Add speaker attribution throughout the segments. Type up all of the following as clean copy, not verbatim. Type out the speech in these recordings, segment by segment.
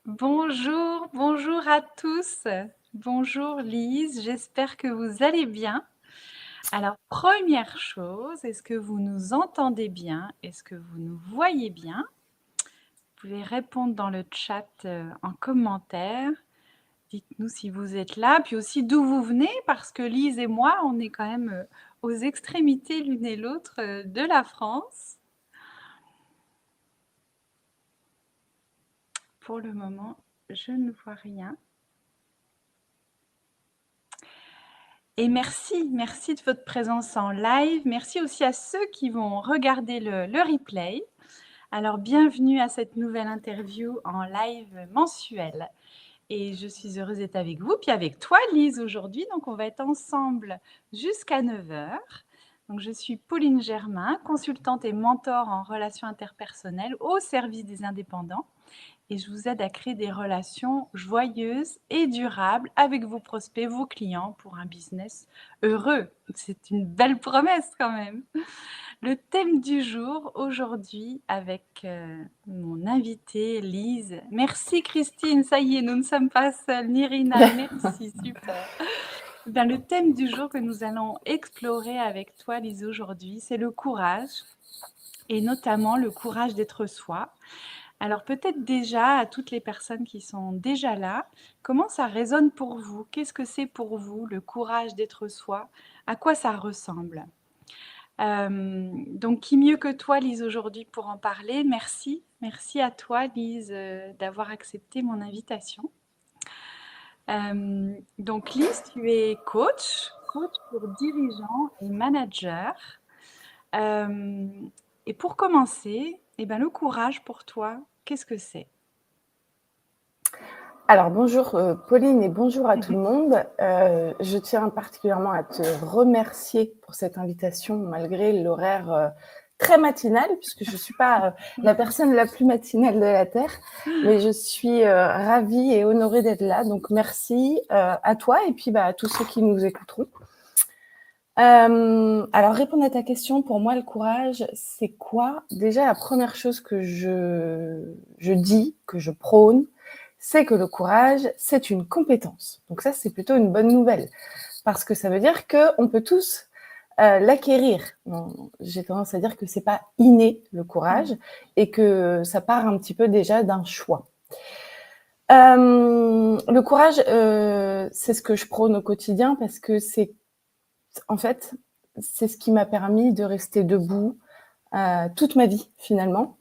Speaker 1: Bonjour, bonjour à tous. Bonjour Lise, j'espère que vous allez bien. Alors, première chose, est-ce que vous nous entendez bien? Est-ce que vous nous voyez bien? Vous pouvez répondre dans le chat en commentaire. Dites-nous si vous êtes là, puis aussi d'où vous venez, parce que Lise et moi, on est quand même aux extrémités l'une et l'autre de la France. Pour le moment, je ne vois rien. Et merci de votre présence en live. Merci aussi à ceux qui vont regarder le replay. Alors, bienvenue à cette nouvelle interview en live mensuelle. Et je suis heureuse d'être avec vous, puis avec toi, Lise, aujourd'hui. Donc, on va être ensemble jusqu'à 9 heures. Donc, je suis Pauline Germain, consultante et mentor en relations interpersonnelles au service des indépendants. Et je vous aide à créer des relations joyeuses et durables avec vos prospects, vos clients pour un business heureux. C'est une belle promesse quand même. Le thème du jour aujourd'hui avec mon invitée Lise. Merci Christine, ça y est, nous ne sommes pas seuls. Nirina, merci, super. Ben, le thème du jour que nous allons explorer avec toi Lise aujourd'hui, c'est le courage et notamment le courage d'être soi. Alors peut-être déjà à toutes les personnes qui sont déjà là, comment ça résonne pour vous? Qu'est-ce que c'est pour vous le courage d'être soi? À quoi ça ressemble? Donc qui mieux que toi Lise aujourd'hui pour en parler? Merci. Merci à toi Lise d'avoir accepté mon invitation. Donc Lise, tu es coach pour dirigeants et managers. Euh, et pour commencer, eh ben, le courage pour toi, qu'est-ce que c'est?
Speaker 2: Alors bonjour Pauline et bonjour à tout le monde. Je tiens particulièrement à te remercier pour cette invitation malgré l'horaire très matinal, puisque je ne suis pas la personne la plus matinale de la Terre, mais je suis ravie et honorée d'être là. Donc merci à toi et puis à tous ceux qui nous écouteront. Alors répondre à ta question, pour moi le courage, c'est quoi? Déjà la première chose que je dis, que je prône, c'est que le courage, c'est une compétence. Donc ça, c'est plutôt une bonne nouvelle, parce que ça veut dire qu'on peut tous l'acquérir. J'ai tendance à dire que c'est pas inné le courage et que ça part un petit peu déjà d'un choix. Le courage, c'est ce que je prône au quotidien parce que c'est ce qui m'a permis de rester debout toute ma vie finalement.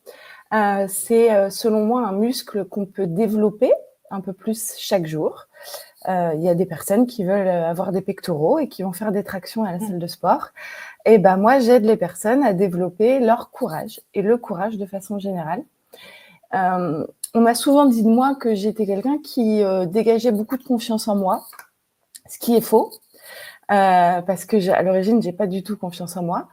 Speaker 2: C'est selon moi un muscle qu'on peut développer un peu plus chaque jour. Il y a des personnes qui veulent avoir des pectoraux et qui vont faire des tractions à la salle de sport. Et moi, j'aide les personnes à développer leur courage et le courage de façon générale. On m'a souvent dit de moi que j'étais quelqu'un qui dégageait beaucoup de confiance en moi, ce qui est faux, parce que à l'origine, j'ai pas du tout confiance en moi.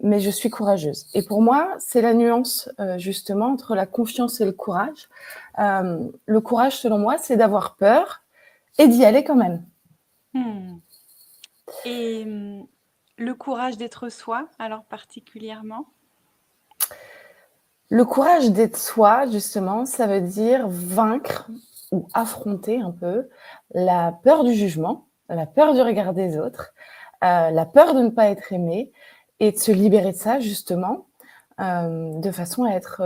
Speaker 2: Mais je suis courageuse. Et pour moi, c'est la nuance justement entre la confiance et le courage. Le courage, selon moi, c'est d'avoir peur et d'y aller quand même.
Speaker 1: Et le courage d'être soi, alors particulièrement?
Speaker 2: Le courage d'être soi, justement, ça veut dire vaincre ou affronter un peu la peur du jugement, la peur du regard des autres, la peur de ne pas être aimé et de se libérer de ça, justement, de façon à être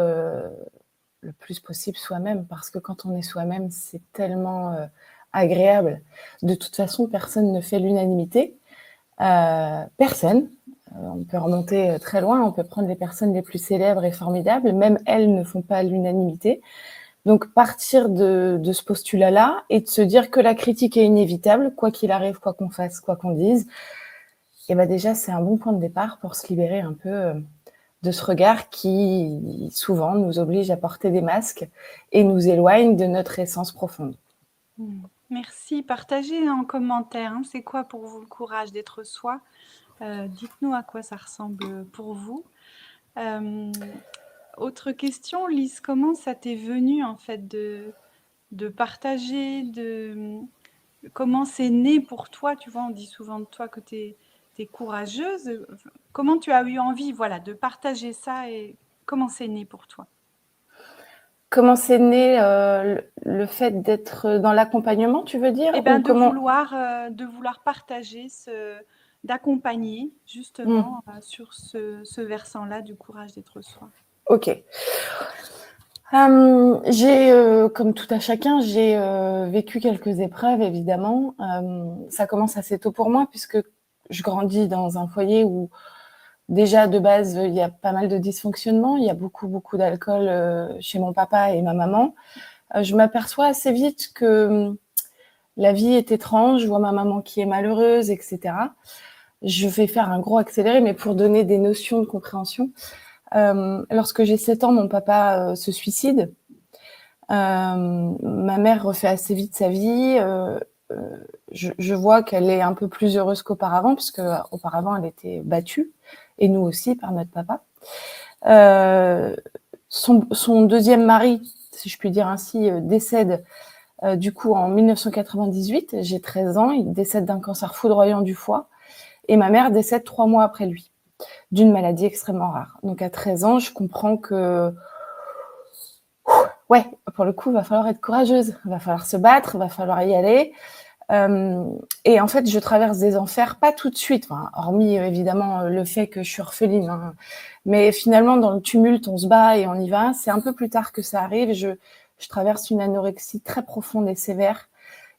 Speaker 2: le plus possible soi-même, parce que quand on est soi-même, c'est tellement agréable. De toute façon, personne ne fait l'unanimité. Personne. On peut remonter très loin, on peut prendre les personnes les plus célèbres et formidables, même elles ne font pas l'unanimité. Donc partir de ce postulat-là et de se dire que la critique est inévitable, quoi qu'il arrive, quoi qu'on fasse, quoi qu'on dise, et déjà c'est un bon point de départ pour se libérer un peu de ce regard qui souvent nous oblige à porter des masques et nous éloigne de notre essence profonde.
Speaker 1: Merci. Partagez en commentaire, hein, c'est quoi pour vous le courage d'être soi? Dites-nous à quoi ça ressemble pour vous. Autre question, Lise, comment ça t'est venu en fait de partager, comment c'est né pour toi? Tu vois, on dit souvent de toi que tu es courageuse. Comment tu as eu envie, voilà, de partager ça et comment c'est né pour toi?
Speaker 2: Comment c'est né, le fait d'être dans l'accompagnement, tu veux dire?
Speaker 1: Eh
Speaker 2: Ou
Speaker 1: ben,
Speaker 2: comment
Speaker 1: de vouloir partager d'accompagner
Speaker 2: Mmh.
Speaker 1: justement sur ce versant-là du courage d'être soi.
Speaker 2: OK. J'ai, comme tout à chacun, j'ai, vécu quelques épreuves évidemment. Ça commence assez tôt pour moi puisque je grandis dans un foyer où déjà de base, il y a pas mal de dysfonctionnements. Il y a beaucoup, beaucoup d'alcool, chez mon papa et ma maman. Je m'aperçois assez vite que, la vie est étrange. Je vois ma maman qui est malheureuse et cetera. Je vais faire un gros accéléré, mais pour donner des notions de compréhension. Lorsque j'ai 7 ans, mon papa, se suicide. Ma mère refait assez vite sa vie. Je vois qu'elle est un peu plus heureuse qu'auparavant, puisque auparavant elle était battue, et nous aussi par notre papa. Son deuxième mari, si je puis dire ainsi, décède du coup en 1998. J'ai 13 ans, il décède d'un cancer foudroyant du foie, et ma mère décède 3 mois après lui, d'une maladie extrêmement rare. Donc à 13 ans, je comprends que ouais, pour le coup, il va falloir être courageuse, il va falloir se battre, il va falloir y aller. Et en fait, je traverse des enfers, pas tout de suite, enfin, hormis évidemment le fait que je suis orpheline, hein. Mais finalement, dans le tumulte, on se bat et on y va. C'est un peu plus tard que ça arrive. Je traverse une anorexie très profonde et sévère,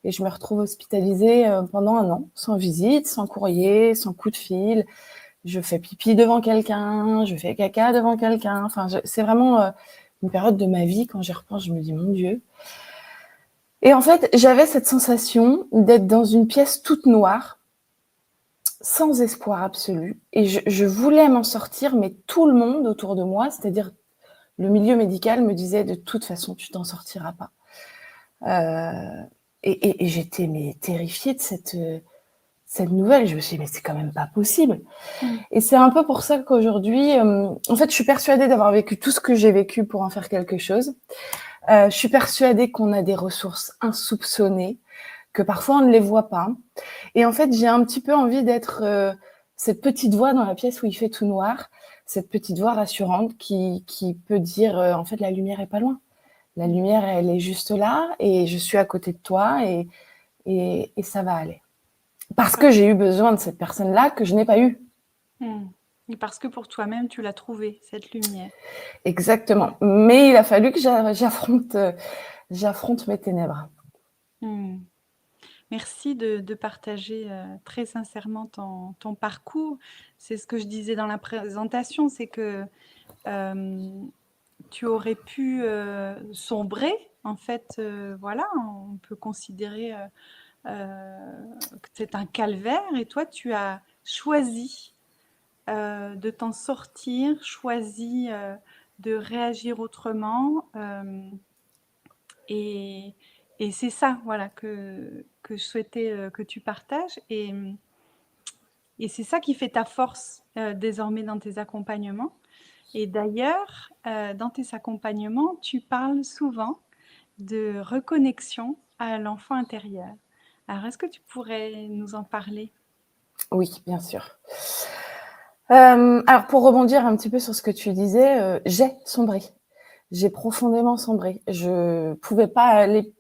Speaker 2: et je me retrouve hospitalisée pendant 1 an, sans visite, sans courrier, sans coup de fil. Je fais pipi devant quelqu'un, je fais caca devant quelqu'un. Enfin, c'est vraiment une période de ma vie, quand j'y repense, je me dis mon Dieu. Et en fait, j'avais cette sensation d'être dans une pièce toute noire, sans espoir absolu. Et je voulais m'en sortir, mais tout le monde autour de moi, c'est-à-dire le milieu médical, me disait de toute façon, tu t'en sortiras pas. Et j'étais mais terrifiée de cette nouvelle. Je me suis dit, mais c'est quand même pas possible.
Speaker 1: Mmh.
Speaker 2: Et c'est un peu pour ça qu'aujourd'hui, en fait, je suis persuadée d'avoir vécu tout ce que j'ai vécu pour en faire quelque chose. Je suis persuadée qu'on a des ressources insoupçonnées, que parfois on ne les voit pas. Et en fait, j'ai un petit peu envie d'être cette petite voix dans la pièce où il fait tout noir, cette petite voix rassurante qui peut dire en fait, la lumière est pas loin. La lumière, elle est juste là, et je suis à côté de toi, et ça va aller. Parce que j'ai eu besoin de cette personne-là que je n'ai pas eue.
Speaker 1: Mmh. Et parce que pour toi-même, tu l'as trouvée, cette lumière.
Speaker 2: Exactement. Mais il a fallu que j'affronte mes ténèbres.
Speaker 1: Mmh. Merci de partager très sincèrement ton parcours. C'est ce que je disais dans la présentation, c'est que tu aurais pu sombrer. En fait, voilà, on peut considérer que c'est un calvaire, et toi, tu as choisi de t'en sortir, choisi de réagir autrement. Et, et c'est ça, voilà, que je souhaitais que tu partages. Et c'est ça qui fait ta force désormais dans tes accompagnements. Et d'ailleurs, dans tes accompagnements, tu parles souvent de reconnexion à l'enfant intérieur. Alors, est-ce que tu pourrais nous en parler?
Speaker 2: Oui, bien sûr. Alors pour rebondir un petit peu sur ce que tu disais, j'ai sombré. J'ai profondément sombré. Je pouvais pas aller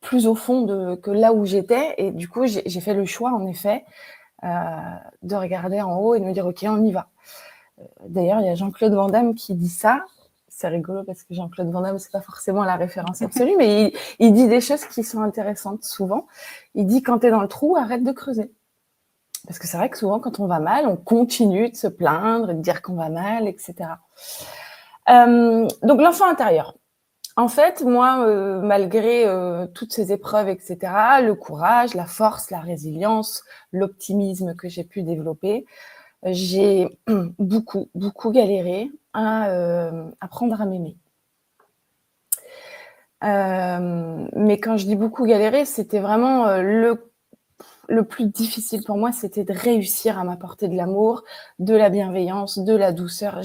Speaker 2: plus au fond que là où j'étais, et du coup, j'ai fait le choix, en effet, heu, de regarder en haut et de me dire: «OK, on y va». D'ailleurs, il y a Jean-Claude Van Damme qui dit ça. C'est rigolo parce que Jean-Claude Van Damme, c'est pas forcément la référence absolue, mais il dit des choses qui sont intéressantes souvent. Il dit: «Quand tu es dans le trou, arrête de creuser». Parce que c'est vrai que souvent, quand on va mal, on continue de se plaindre et de dire qu'on va mal, et cetera. Donc l'enfant intérieur. En fait, moi, malgré toutes ces épreuves, et cetera, le courage, la force, la résilience, l'optimisme que j'ai pu développer, j'ai beaucoup, beaucoup galéré à apprendre à m'aimer. Mais quand je dis beaucoup galéré, c'était vraiment le plus difficile pour moi, c'était de réussir à m'apporter de l'amour, de la bienveillance, de la douceur.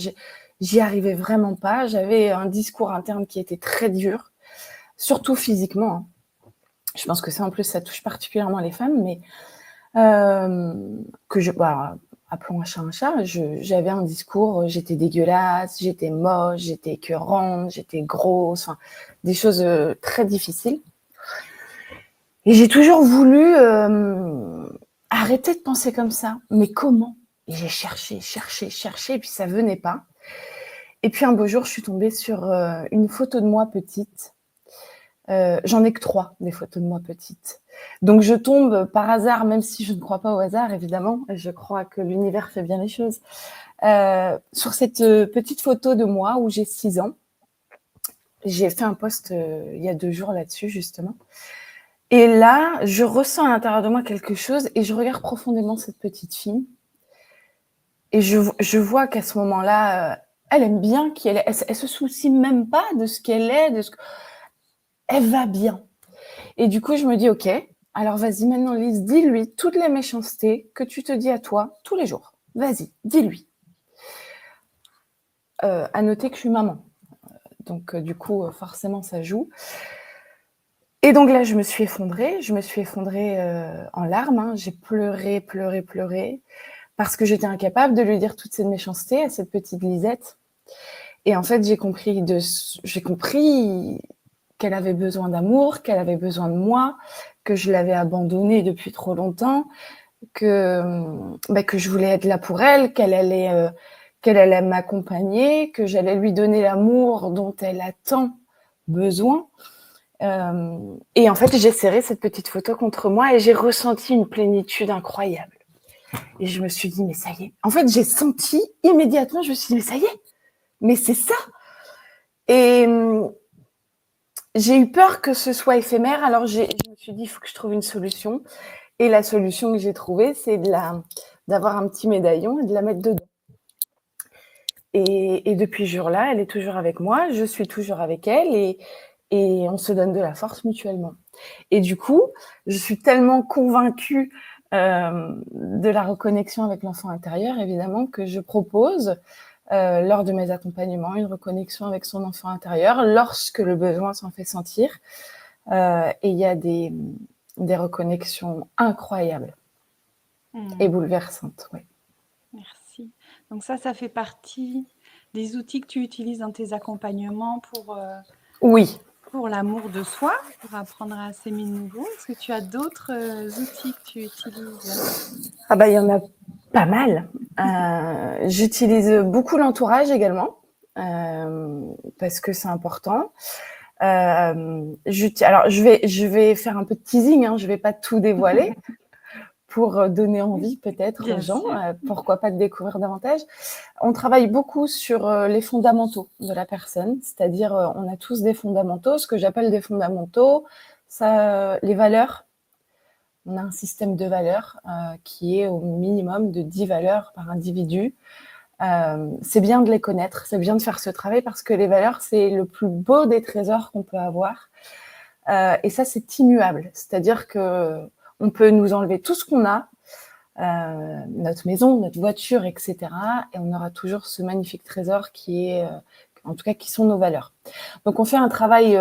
Speaker 2: J'y arrivais vraiment pas. J'avais un discours interne qui était très dur, surtout physiquement, hein. Je pense que ça, en plus, ça touche particulièrement les femmes, mais que je, bah, appelons un chat un chat, j'avais un discours, j'étais dégueulasse, j'étais moche, j'étais écœurante, j'étais grosse, enfin, des choses très difficiles. Et j'ai toujours voulu arrêter de penser comme ça. Mais comment? Et j'ai cherché, et puis ça venait pas. Et puis un beau jour, je suis tombée sur une photo de moi petite. J'en ai que 3, des photos de moi petite. Donc je tombe par hasard, même si je ne crois pas au hasard, évidemment, je crois que l'univers fait bien les choses, sur cette petite photo de moi où j'ai 6 ans. J'ai fait un post il y a 2 jours là-dessus, justement. Et là, je ressens à l'intérieur de moi quelque chose et je regarde profondément cette petite fille. Et je vois qu'à ce moment-là, elle aime bien qui elle est. Elle se soucie même pas de ce qu'elle est, elle va bien. Et du coup, je me dis, OK, alors vas-y, maintenant, Lise, dis-lui toutes les méchancetés que tu te dis à toi tous les jours. Vas-y, dis-lui. À noter que je suis maman. Donc, du coup, forcément, ça joue. Et donc là, je me suis effondrée en larmes. Hein. J'ai pleuré, parce que j'étais incapable de lui dire toutes ces méchancetés à cette petite Lisette. Et en fait, j'ai compris qu'elle avait besoin d'amour, qu'elle avait besoin de moi, que je l'avais abandonnée depuis trop longtemps, que je voulais être là pour elle, qu'elle allait m'accompagner, que j'allais lui donner l'amour dont elle a tant besoin. Et en fait, j'ai serré cette petite photo contre moi et j'ai ressenti une plénitude incroyable. Et je me suis dit, mais ça y est. En fait, j'ai senti immédiatement, je me suis dit, mais ça y est, mais c'est ça. Et j'ai eu peur que ce soit éphémère, alors je me suis dit, il faut que je trouve une solution. Et la solution que j'ai trouvée, c'est d'avoir un petit médaillon et de la mettre dedans. Et depuis ce jour-là, elle est toujours avec moi, je suis toujours avec elle et on se donne de la force mutuellement. Et du coup, je suis tellement convaincue de la reconnexion avec l'enfant intérieur, évidemment, que je propose lors de mes accompagnements une reconnexion avec son enfant intérieur lorsque le besoin s'en fait sentir. Et il y a des reconnexions incroyables et bouleversantes. Ouais.
Speaker 1: Merci. Donc ça fait partie des outils que tu utilises dans tes accompagnements
Speaker 2: Oui.
Speaker 1: Pour l'amour de soi, pour apprendre à s'aimer de nouveau. Est-ce que tu as d'autres outils que tu utilises?
Speaker 2: Ah bah, il y en a pas mal. J'utilise beaucoup l'entourage également, parce que c'est important. Alors, je vais faire un peu de teasing, hein, je vais pas tout dévoiler pour donner envie peut-être aux gens, pourquoi pas de découvrir davantage. On travaille beaucoup sur les fondamentaux de la personne, c'est-à-dire on a tous des fondamentaux, ce que j'appelle des fondamentaux, ça, les valeurs. On a un système de valeurs qui est au minimum de 10 valeurs par individu. C'est bien de les connaître, c'est bien de faire ce travail parce que les valeurs, c'est le plus beau des trésors qu'on peut avoir. Et ça, c'est immuable. C'est-à-dire qu'on peut nous enlever tout ce qu'on a, notre maison, notre voiture, etc. Et on aura toujours ce magnifique trésor qui est, en tout cas, qui sont nos valeurs. Donc, on fait un travail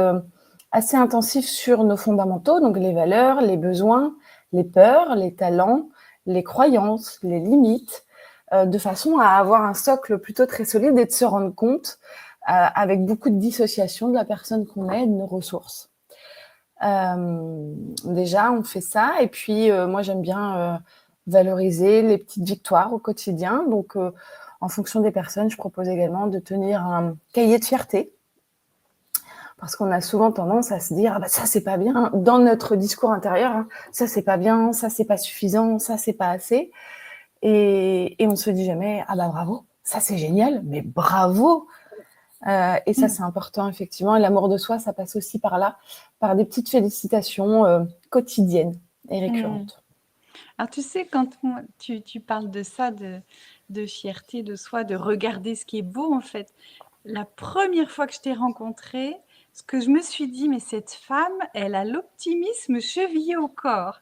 Speaker 2: assez intensif sur nos fondamentaux, donc les valeurs, les besoins, les peurs, les talents, les croyances, les limites, de façon à avoir un socle plutôt très solide et de se rendre compte, avec beaucoup de dissociation de la personne qu'on est et de nos ressources. Déjà, on fait ça. Et puis, moi, j'aime bien valoriser les petites victoires au quotidien. Donc, en fonction des personnes, je propose également de tenir un cahier de fierté. Parce qu'on a souvent tendance à se dire ah bah ça c'est pas bien dans notre discours intérieur, hein, ça c'est pas bien, ça c'est pas suffisant, ça c'est pas assez, et on se dit jamais ah bah bravo, ça c'est génial, mais bravo. Et ça c'est important effectivement. Et l'amour de soi, ça passe aussi par là, par des petites félicitations quotidiennes et récurrentes.
Speaker 1: Alors tu sais, quand tu parles de ça, de fierté de soi, de regarder ce qui est beau en fait. La première fois que je t'ai rencontrée, ce que je me suis dit, mais cette femme, elle a l'optimisme chevillé au corps.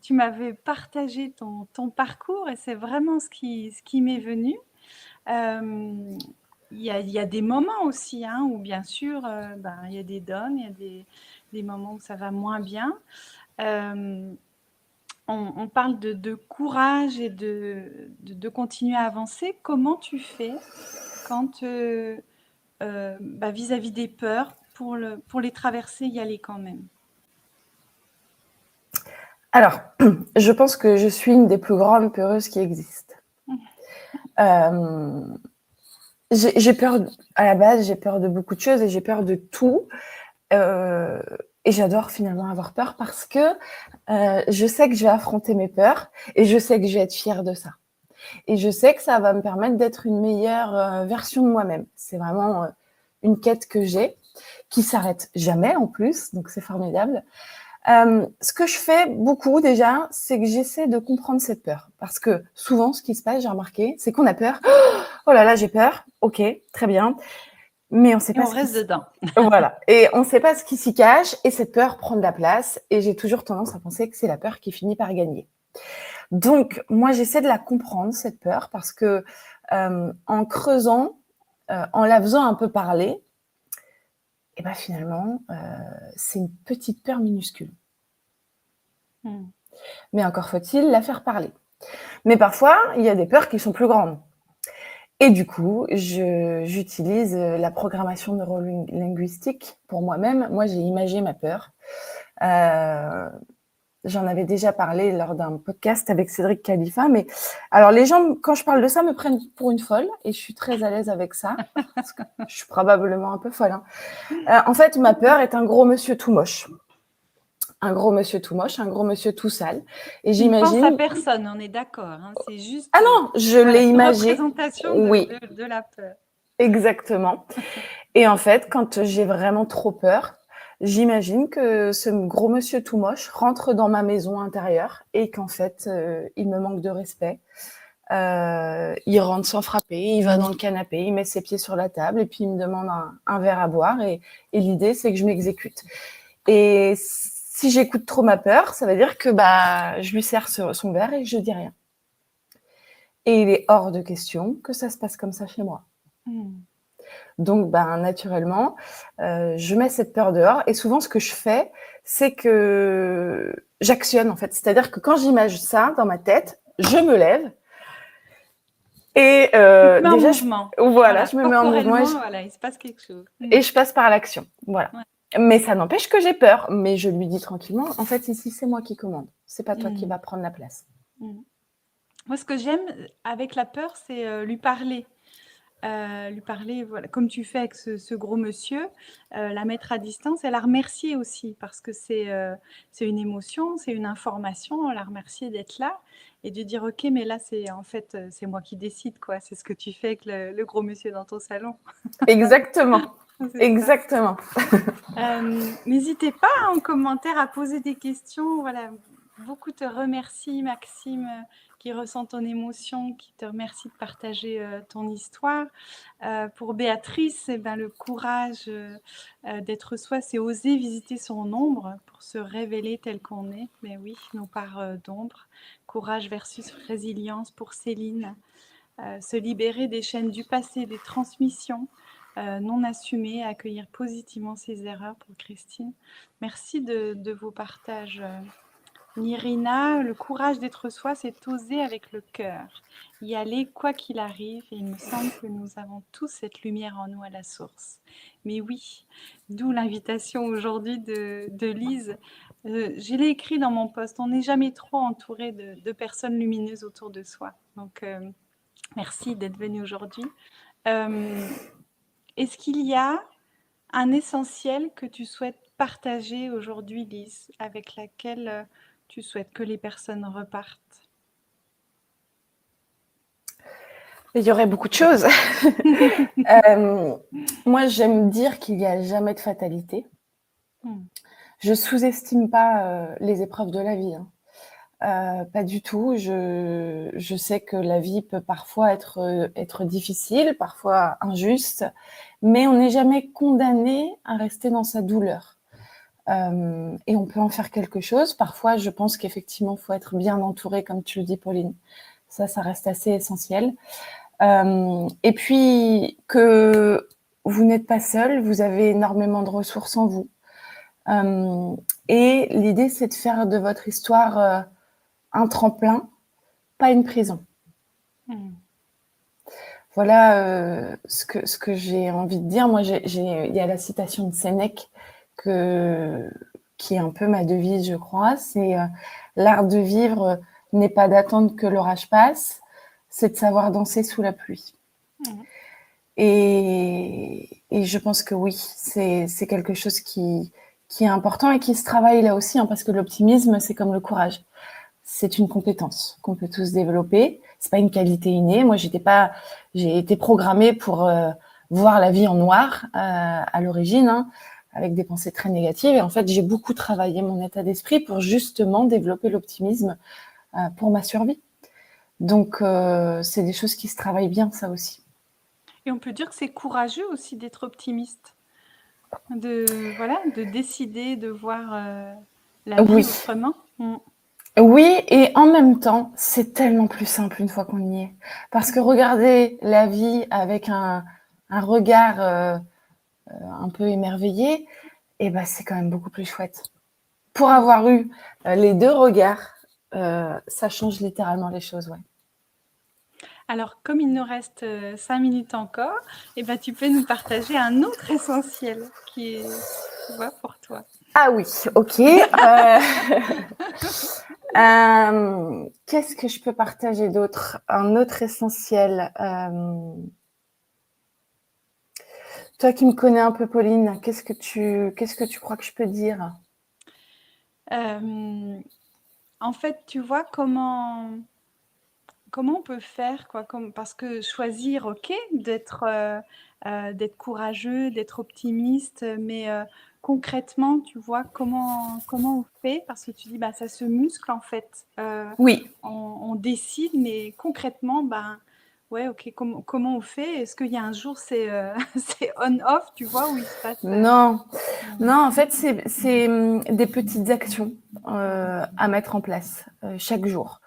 Speaker 1: Tu m'avais partagé ton parcours et c'est vraiment ce qui m'est venu. Il y a des moments aussi hein, où bien sûr, il y a des downs, il y a des moments où ça va moins bien. on parle de courage et de continuer à avancer. Comment tu fais quand, vis-à-vis des peurs, pour les traverser, y aller quand même?
Speaker 2: Alors, je pense que je suis une des plus grandes peureuses qui existent. J'ai peur, à la base, j'ai peur de beaucoup de choses et j'ai peur de tout. Et j'adore finalement avoir peur parce que je sais que je vais affronter mes peurs et je sais que je vais être fière de ça. Et je sais que ça va me permettre d'être une meilleure version de moi-même. C'est vraiment une quête que j'ai, qui s'arrête jamais en plus, donc c'est formidable. Ce que je fais beaucoup déjà, c'est que j'essaie de comprendre cette peur. Parce que souvent, ce qui se passe, j'ai remarqué, c'est qu'on a peur. Oh là là, j'ai peur. Ok, très bien. Mais on sait
Speaker 1: Et
Speaker 2: pas
Speaker 1: on
Speaker 2: ce qui
Speaker 1: reste dedans.
Speaker 2: voilà. Et on ne sait pas ce qui s'y cache et cette peur prend de la place et j'ai toujours tendance à penser que c'est la peur qui finit par gagner. Donc moi, j'essaie de la comprendre, cette peur, parce que en creusant, en la faisant un peu parler, et ben finalement, c'est une petite peur minuscule. Mais encore faut-il la faire parler. Mais parfois, il y a des peurs qui sont plus grandes. Et du coup, j'utilise la programmation neurolinguistique pour moi-même. Moi, j'ai imagé ma peur. J'en avais déjà parlé lors d'un podcast avec Cédric Khalifa. Mais alors, les gens, quand je parle de ça, me prennent pour une folle. Et je suis très à l'aise avec ça. Parce que je suis probablement un peu folle. En fait, ma peur est un gros monsieur tout moche. Un gros monsieur tout moche, un gros monsieur tout sale. Et
Speaker 1: Tu ne penses à
Speaker 2: j'imagine...
Speaker 1: personne, on est d'accord. Hein, c'est juste
Speaker 2: Ah non, je
Speaker 1: voilà,
Speaker 2: l'ai
Speaker 1: une
Speaker 2: imagé.
Speaker 1: représentation
Speaker 2: Oui,
Speaker 1: de la peur.
Speaker 2: exactement. Et en fait, quand j'ai vraiment trop peur, j'imagine que ce gros monsieur tout moche rentre dans ma maison intérieure et qu'en fait, il me manque de respect. Il rentre sans frapper, il va dans le canapé, il met ses pieds sur la table et puis il me demande un verre à boire. Et l'idée, c'est que je m'exécute. Et si j'écoute trop ma peur, ça veut dire que je lui sers son verre et je dis rien. Et il est hors de question que ça se passe comme ça chez moi. Donc, naturellement, je mets cette peur dehors. Et souvent, ce que je fais, c'est que j'actionne, en fait. C'est-à-dire que quand j'imagine ça dans ma tête, je me lève. Et
Speaker 1: Tu te mets en
Speaker 2: déjà,
Speaker 1: mouvement.
Speaker 2: voilà, je me mets en mouvement
Speaker 1: Corporellement, voilà, il se passe quelque chose.
Speaker 2: et je passe par l'action. Voilà.
Speaker 1: Ouais.
Speaker 2: Mais ça n'empêche que j'ai peur. Mais je lui dis tranquillement, en fait, ici, c'est moi qui commande. C'est pas toi qui vas prendre la place.
Speaker 1: Moi, ce que j'aime avec la peur, c'est lui parler. Lui parler, voilà, comme tu fais avec ce gros monsieur, la mettre à distance et la remercier aussi parce que c'est une émotion, c'est une information, la remercier d'être là et de dire ok, mais là c'est en fait c'est moi qui décide quoi, c'est ce que tu fais avec le gros monsieur dans ton salon.
Speaker 2: Exactement.
Speaker 1: C'est ça.
Speaker 2: Exactement.
Speaker 1: N'hésitez pas en commentaire à poser des questions. Voilà, beaucoup te remercient, Maxime, qui ressent ton émotion, qui te remercie de partager ton histoire. Pour Béatrice, le courage d'être soi, c'est oser visiter son ombre pour se révéler tel qu'on est. Mais oui, nos parts d'ombre. Courage versus résilience pour Céline. Se libérer des chaînes du passé, des transmissions non assumées, accueillir positivement ses erreurs pour Christine. Merci de vos partages. Nirina, le courage d'être soi, c'est oser avec le cœur, y aller quoi qu'il arrive, et il me semble que nous avons tous cette lumière en nous à la source. Mais oui, d'où l'invitation aujourd'hui de Lise. Je l'ai écrit dans mon post, on n'est jamais trop entouré de personnes lumineuses autour de soi. Donc, merci d'être venue aujourd'hui. Est-ce qu'il y a un essentiel que tu souhaites partager aujourd'hui, Lise, avec laquelle tu souhaites que les personnes repartent?
Speaker 2: Il y aurait beaucoup de choses. Moi, j'aime dire qu'il n'y a jamais de fatalité. Je sous-estime pas les épreuves de la vie. Pas du tout. Je sais que la vie peut parfois être difficile, parfois injuste, mais on n'est jamais condamné à rester dans sa douleur. Et on peut en faire quelque chose. Parfois, je pense qu'effectivement, il faut être bien entouré, comme tu le dis, Pauline. Ça reste assez essentiel. Et puis, que vous n'êtes pas seul, vous avez énormément de ressources en vous. Et l'idée, c'est de faire de votre histoire un tremplin, pas une prison.
Speaker 1: Mmh.
Speaker 2: Voilà ce que j'ai envie de dire. Moi, il y a la citation de Sénèque qui est un peu ma devise, je crois. C'est l'art de vivre n'est pas d'attendre que l'orage passe, c'est de savoir danser sous la pluie.
Speaker 1: Mmh.
Speaker 2: Et je pense que oui, c'est quelque chose qui est important et qui se travaille là aussi, hein, parce que l'optimisme, c'est comme le courage. C'est une compétence qu'on peut tous développer. C'est pas une qualité innée. Moi, j'ai été programmée pour voir la vie en noir à l'origine, hein, avec des pensées très négatives. Et en fait, j'ai beaucoup travaillé mon état d'esprit pour justement développer l'optimisme pour ma survie. Donc, c'est des choses qui se travaillent bien, ça aussi.
Speaker 1: Et on peut dire que c'est courageux aussi d'être optimiste, de décider de voir la vie
Speaker 2: Oui.
Speaker 1: autrement. Mmh.
Speaker 2: Oui, et en même temps, c'est tellement plus simple une fois qu'on y est. Parce que regarder la vie avec un regard un peu émerveillé, eh ben, c'est quand même beaucoup plus chouette. Pour avoir eu les deux regards, ça change littéralement les choses, ouais.
Speaker 1: Alors, comme il nous reste 5 minutes encore, eh ben, tu peux nous partager un autre essentiel qui est, tu vois, pour toi.
Speaker 2: Ah oui, ok. Qu'est-ce que je peux partager d'autre? Un autre essentiel. Toi qui me connais un peu, Pauline, qu'est-ce que tu crois que je peux dire?
Speaker 1: En fait, tu vois comment on peut faire, quoi, parce que choisir, ok, d'être courageux, d'être optimiste, mais concrètement, tu vois, comment on fait? Parce que tu dis, bah, ça se muscle en fait.
Speaker 2: Oui.
Speaker 1: On décide, mais concrètement, ben, ouais, ok, comment on fait? Est-ce qu'il y a un jour, c'est c'est on-off, tu vois, où il se passe...
Speaker 2: Non, non, en fait, c'est des petites actions à mettre en place chaque jour.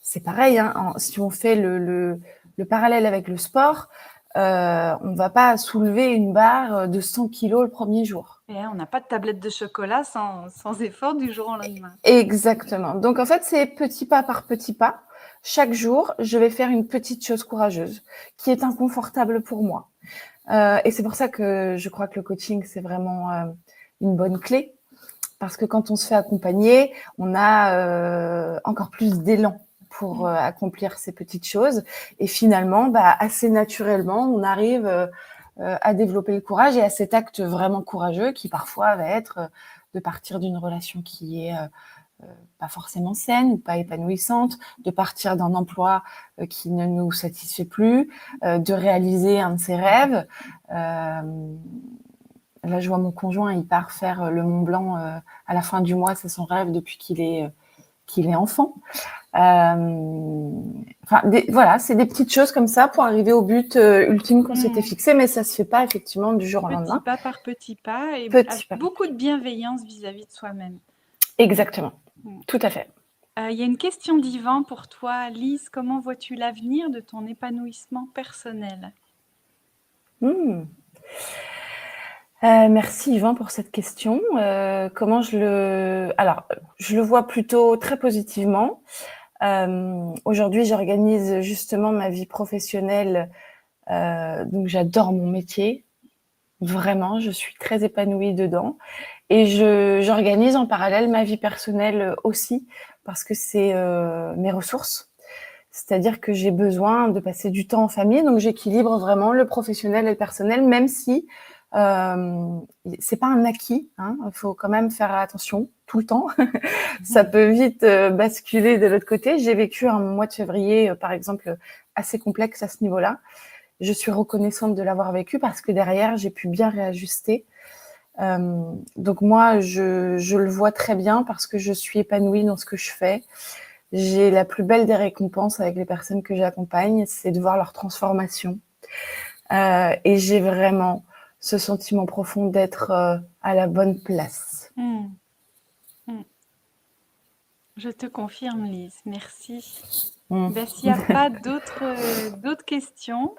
Speaker 2: C'est pareil, hein, si on fait le parallèle avec le sport, on va pas soulever une barre de 100 kilos le premier jour.
Speaker 1: Et on n'a pas de tablette de chocolat sans effort du jour au lendemain.
Speaker 2: Exactement. Donc, en fait, c'est petit pas par petit pas. Chaque jour, je vais faire une petite chose courageuse qui est inconfortable pour moi. Et c'est pour ça que je crois que le coaching, c'est vraiment une bonne clé. Parce que quand on se fait accompagner, on a encore plus d'élan pour accomplir ces petites choses. Et finalement, bah, assez naturellement, on arrive à développer le courage et à cet acte vraiment courageux qui parfois va être de partir d'une relation qui est pas forcément saine ou pas épanouissante, de partir d'un emploi qui ne nous satisfait plus, de réaliser un de ses rêves. Là, je vois mon conjoint, il part faire le Mont Blanc à la fin du mois, c'est son rêve depuis qu'il est enfant. Voilà, c'est des petites choses comme ça pour arriver au but ultime qu'on s'était fixé, mais ça se fait pas effectivement du jour au lendemain.
Speaker 1: Petit pas par petit pas et avec
Speaker 2: Petit pas.
Speaker 1: beaucoup de bienveillance vis-à-vis de soi-même.
Speaker 2: Exactement, tout à fait.
Speaker 1: Il y a une question d'Yvan pour toi. Lise, comment vois-tu l'avenir de ton épanouissement personnel?
Speaker 2: Merci Yvan pour cette question. Comment alors, je le vois plutôt très positivement. Aujourd'hui, j'organise justement ma vie professionnelle. Donc, j'adore mon métier. Vraiment, je suis très épanouie dedans. Et j'organise en parallèle ma vie personnelle aussi, parce que c'est mes ressources. C'est-à-dire que j'ai besoin de passer du temps en famille, donc j'équilibre vraiment le professionnel et le personnel, même si c'est pas un acquis, hein. Il faut quand même faire attention tout le temps. Ça peut vite basculer de l'autre côté. J'ai vécu un mois de février, par exemple, assez complexe à ce niveau-là. Je suis reconnaissante de l'avoir vécu parce que derrière, j'ai pu bien réajuster. Donc moi, je le vois très bien parce que je suis épanouie dans ce que je fais. J'ai la plus belle des récompenses avec les personnes que j'accompagne, c'est de voir leur transformation. Et j'ai vraiment ce sentiment profond d'être à la bonne place.
Speaker 1: Je te confirme, Lise. Merci. Ben, s'il n'y a pas d'autres questions,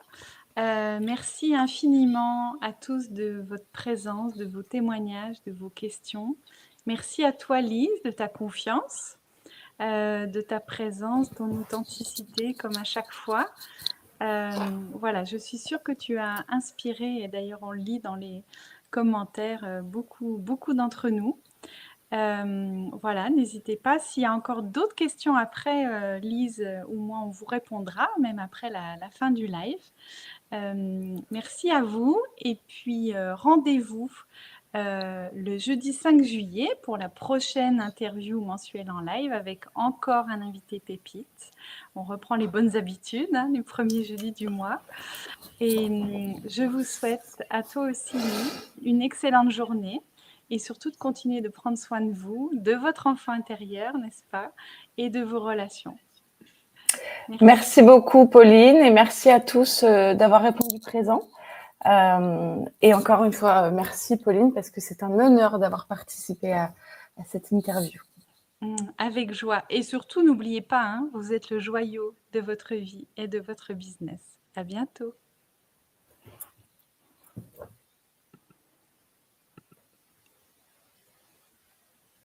Speaker 1: merci infiniment à tous de votre présence, de vos témoignages, de vos questions. Merci à toi, Lise, de ta confiance. de ta présence, ton authenticité, comme à chaque fois. Voilà, je suis sûre que tu as inspiré, et d'ailleurs on le lit dans les commentaires, beaucoup d'entre nous. Voilà, n'hésitez pas. S'il y a encore d'autres questions après, Lise ou moi, on vous répondra, même après la fin du live. Merci à vous et puis rendez-vous le jeudi 5 juillet pour la prochaine interview mensuelle en live avec encore un invité pépite. On reprend les bonnes habitudes, hein, les premiers jeudis du mois. Et je vous souhaite à toi aussi, Lise, une excellente journée et surtout de continuer de prendre soin de vous, de votre enfant intérieur, n'est-ce pas, et de vos relations.
Speaker 2: Merci beaucoup, Pauline, et merci à tous d'avoir répondu présent. Et encore une fois, merci, Pauline, parce que c'est un honneur d'avoir participé à cette interview.
Speaker 1: Avec joie. Et surtout, n'oubliez pas, hein, vous êtes le joyau de votre vie et de votre business. À bientôt.